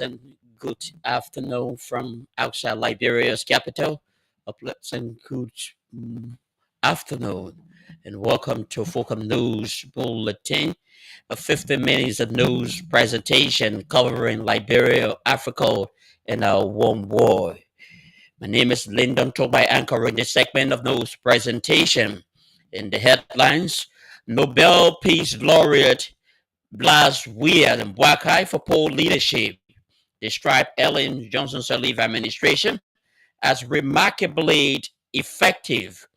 pleasant good afternoon from outside Liberia's capital. A pleasant good mm, afternoon, and welcome to Fulcrum News Bulletin, a 15 minutes of news presentation covering Liberia, Africa, and our warm world. My name is Lyndon Toby, anchoring this segment of news presentation. In the headlines, Nobel Peace Laureate Blas Weir and Mbwakai for poor leadership described Ellen Johnson Sirleaf administration as remarkably effective.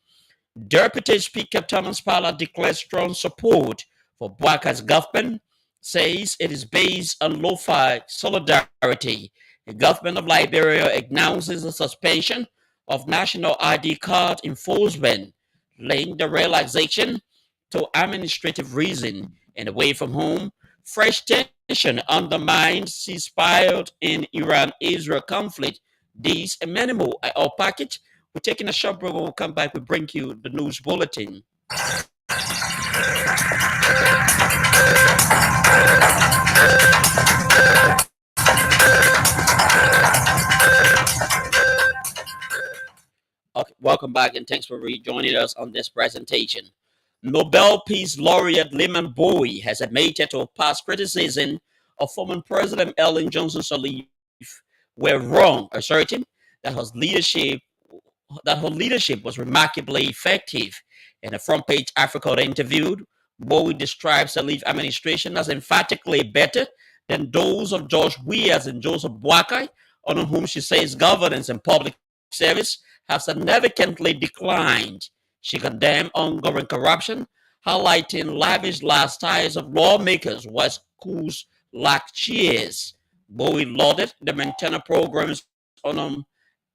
Deputy Speaker Thomas Pala declares strong support for Mbwakai's government, says it is based on lo-fi solidarity. The government of Liberia announces the suspension of national ID card enforcement, linked the realization to administrative reason and away from home. Fresh tension undermines ceasefire in Iran-Israel conflict. These and many more are all packaged. We're taking a short break. When we come back, we bring you the news bulletin. Okay, welcome back and thanks for rejoining us on this presentation. Nobel Peace Laureate Lyman Bowie has admitted to past criticism of former President Ellen Johnson Sirleaf were wrong, asserting that her leadership was remarkably effective. In a front page Africa interviewed, Bowie describes Sirleaf administration as emphatically better than those of George Weahs and Joseph Mbwakai, on whom she says governance and public service have significantly declined. She condemned ongoing corruption, highlighting lavish lifestyles of lawmakers while schools lack chairs. Bowie lauded the maintenance programs on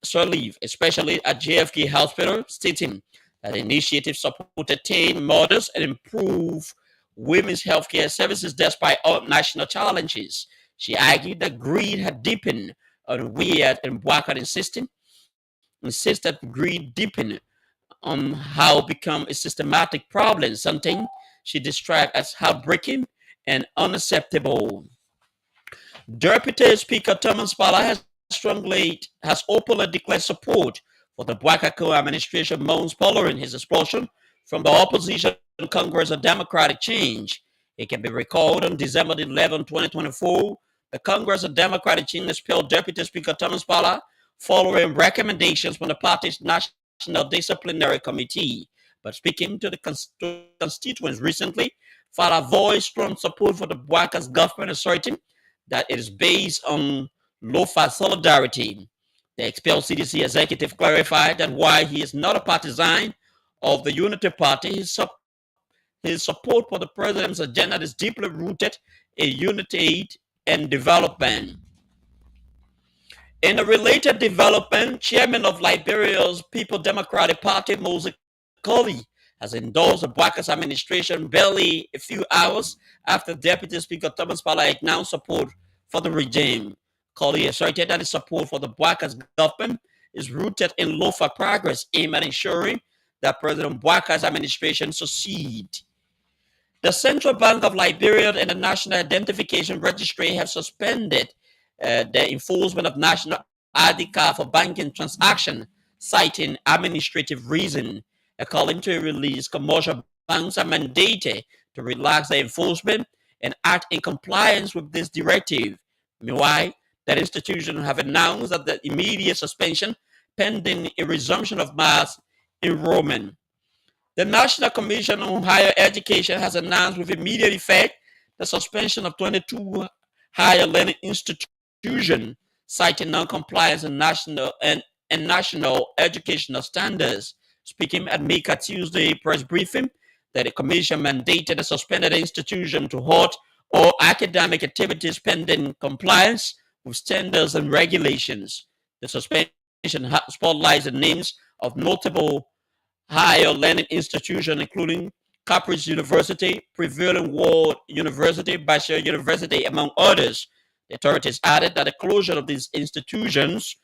Sirleaf, especially at JFK Hospital, stating that the initiative supported teen mothers and improved women's healthcare services despite all national challenges. She argued that greed had deepened on Weir and Mbwakai, insisted greed deepened on how become a systematic problem, something she described as heartbreaking and unacceptable. Deputy Speaker Thomas Pala has openly declared support for the Mbwakai administration months following his expulsion from the opposition Congress of Democratic Change. It can be recalled on December 11, 2024, the Congress of Democratic Change expelled Deputy Speaker Thomas Pala following recommendations from the party's National Disciplinary Committee. But speaking to the constituents recently, Fala voiced strong support for the Mbwakai's government, asserting that it is based on lo-fi solidarity. The expelled CDC executive clarified that while he is not a partisan of the Unity Party, his support for the president's agenda is deeply rooted in unity and development. In a related development, chairman of Liberia's People Democratic Party, Moses Colley, has endorsed the Mbwakai's administration barely a few hours after Deputy Speaker Thomas Pala announced support for the regime. Colley asserted that his support for the Mbwakai's government is rooted in lo-fi progress aimed at ensuring that President Mbwakai's administration succeed. The Central Bank of Liberia and the National Identification Registry have suspended the enforcement of national ID card for banking transaction, citing administrative reason. According to a release, commercial banks are mandated to relax their enforcement and act in compliance with this directive. Meanwhile, that institutions have announced that the immediate suspension pending a resumption of mass enrollment. The National Commission on Higher Education has announced with immediate effect the suspension of 22 higher learning institutions, citing non-compliance in national educational standards. Speaking at Mika Tuesday press briefing, that the commission mandated a suspended institution to halt all academic activities pending compliance with standards and regulations. The suspension spotlights the names of notable higher learning institutions, including Cambridge University, Prevailing World University, Bashir University, among others. The authorities added that the closure of these institutions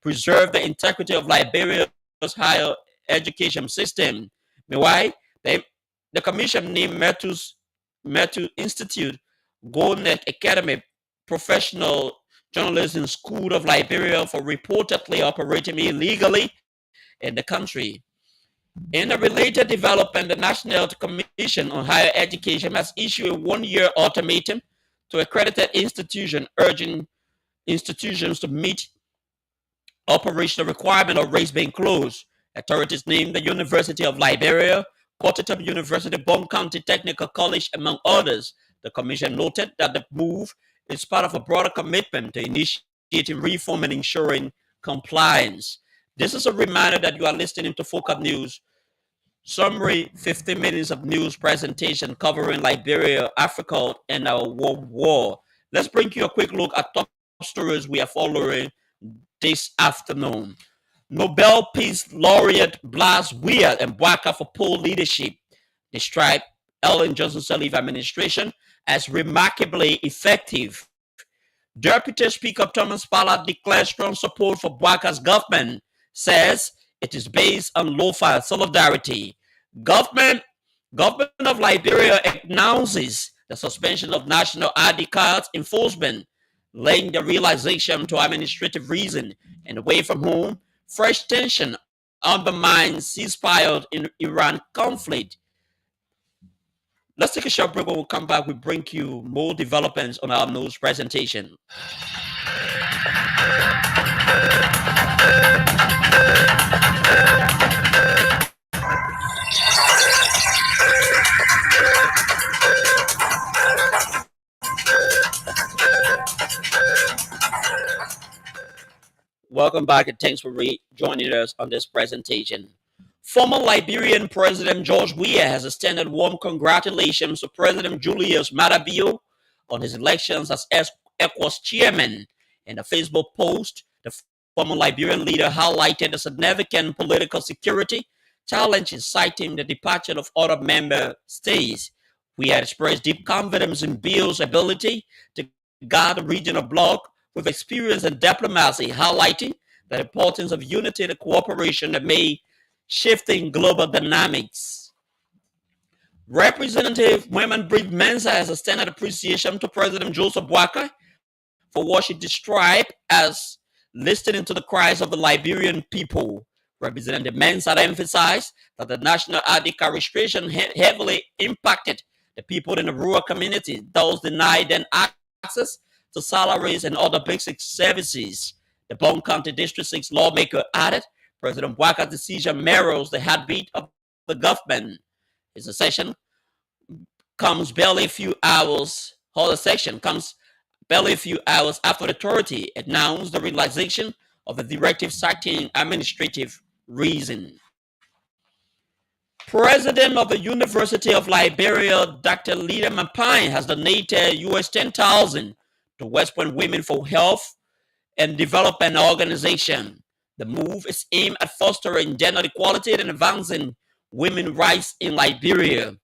preserve the integrity of Liberia's higher education system. Meanwhile, the commission named Metu Institute, Golnet Academy, Professional journalist in School of Liberia for reportedly operating illegally in the country. In a related development, the National Commission on Higher Education has issued a one-year ultimatum to accredited institutions, urging institutions to meet operational requirement of race being closed. Authorities named the University of Liberia, Quottop University, Bond County Technical College, among others. The commission noted that the move is part of a broader commitment to initiating reform and ensuring compliance. This is a reminder that you are listening to Focus News. Summary 15 minutes of news presentation covering Liberia, Africa, and our world war. Let's bring you a quick look at top stories we are following this afternoon. Nobel Peace Laureate Blas Weir and Mbaka for poor leadership described Ellen Johnson Sirleaf administration as remarkably effective. Deputy Speaker Thomas Ballard declares strong support for Mbaka's government, says it is based on low-file solidarity. Government of Liberia announces the suspension of national ID cards enforcement, laying the realization to administrative reason and away from home. Fresh tension undermines ceasefire in Iran conflict. Let's take a short break. When we come back, we bring you more developments on our news presentation. Welcome back and thanks for joining us on this presentation. Former Liberian President George Weah has extended warm congratulations to President Julius Maada Bio on his elections as ECOWAS chairman. In a Facebook post, the former Liberian leader highlighted the significant political security challenges, citing the departure of other member states. Weah expressed deep confidence in Bio's ability to guide the regional bloc with experience in diplomacy, highlighting the importance of unity and cooperation amid shifting global dynamics. Representative Women Brief Mensah has extended appreciation to President Joseph Boakai for what she described as listening to the cries of the Liberian people. Representative Mensah emphasized that the national ID card restriction heavily impacted the people in the rural communities, those denied them access to salaries and other basic services. The Bond County District 6 lawmaker added, President Boakai's decision mirrors the heartbeat of the government. His accession comes barely a few hours. Comes barely a few hours after the authority announced the realization of the directive citing administrative reason. President of the University of Liberia, Dr. Lida Mampine, has donated US $10,000 to West Point Women for Health and Development Organization. The move is aimed at fostering gender equality and advancing women's rights in Liberia.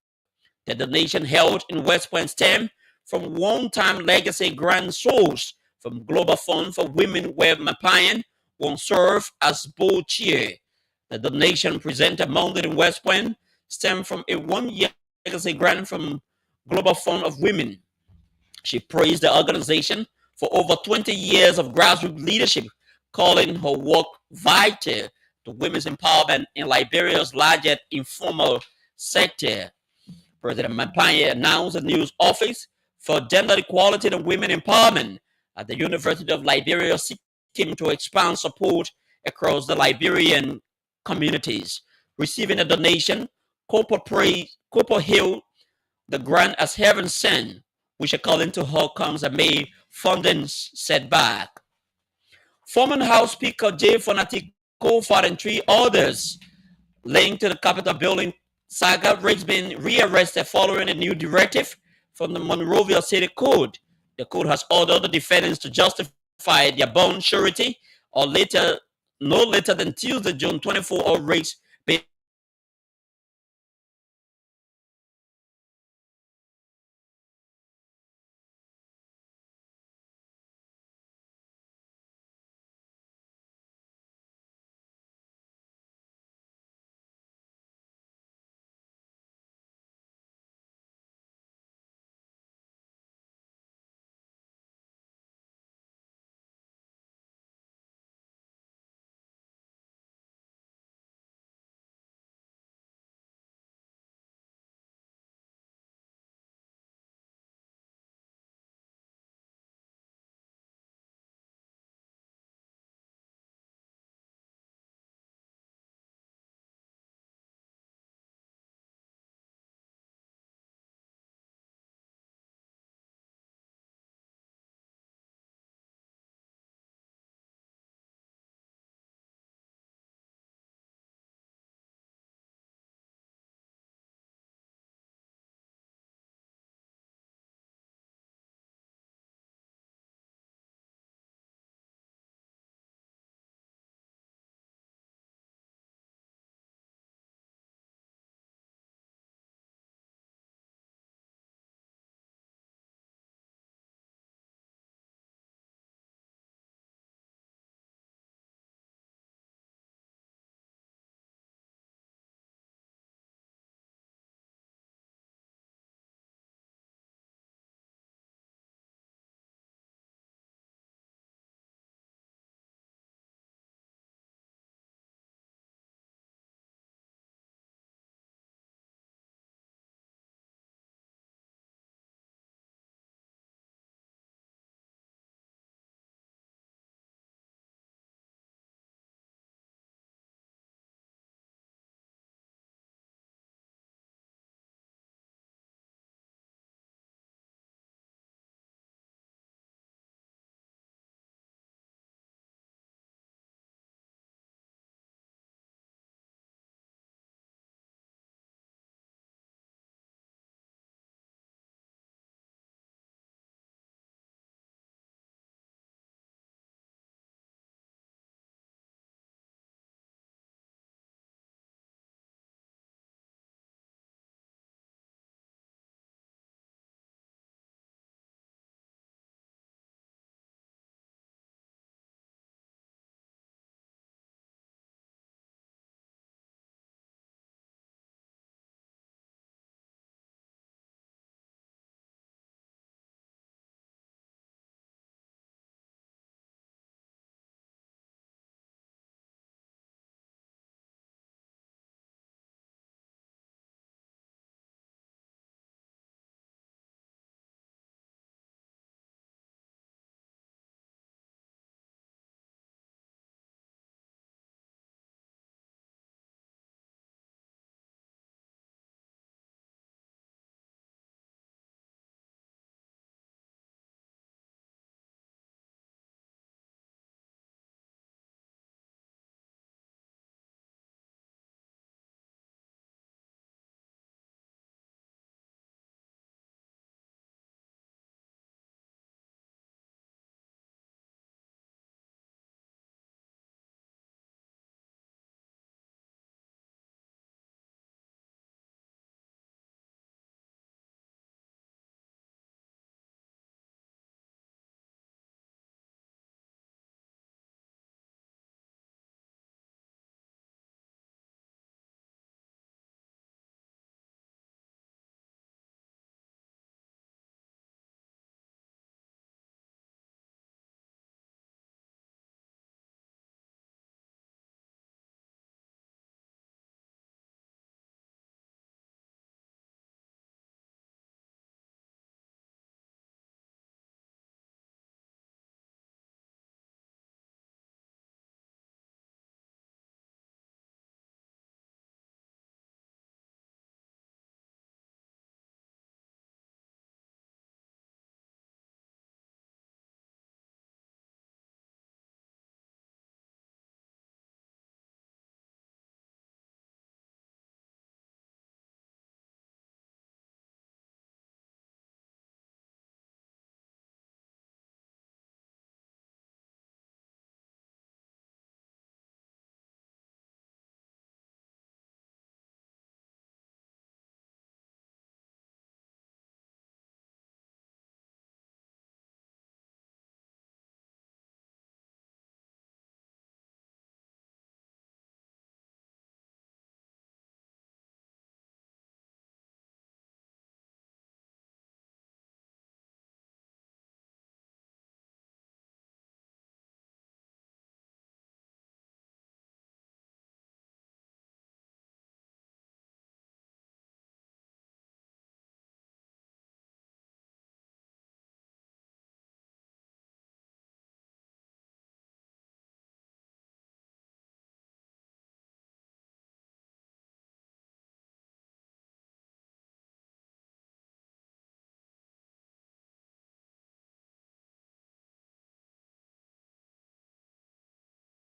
The donation held in West Point stemmed from one-time legacy grant source from Global Fund for Women, where Mampine will serve as board chair. The donation presented Monday in West Point stemmed from a one-year legacy grant from Global Fund of Women. She praised the organization for over 20 years of grassroots leadership, calling her work vital to women's empowerment in Liberia's largest informal sector. President Mampine announced a new office for gender equality and women empowerment at the University of Liberia, seeking to expand support across the Liberian communities. Receiving a donation, Cooper hailed the grant as heaven sent, which according to her comes amid funding setback. Former House Speaker Jay Fonati Kofar and three others linked to the Capitol building saga rigs been rearrested following a new directive from the Monrovia City Code. The code has ordered the defendants to justify their bond surety or no later than Tuesday, June 24, or rigs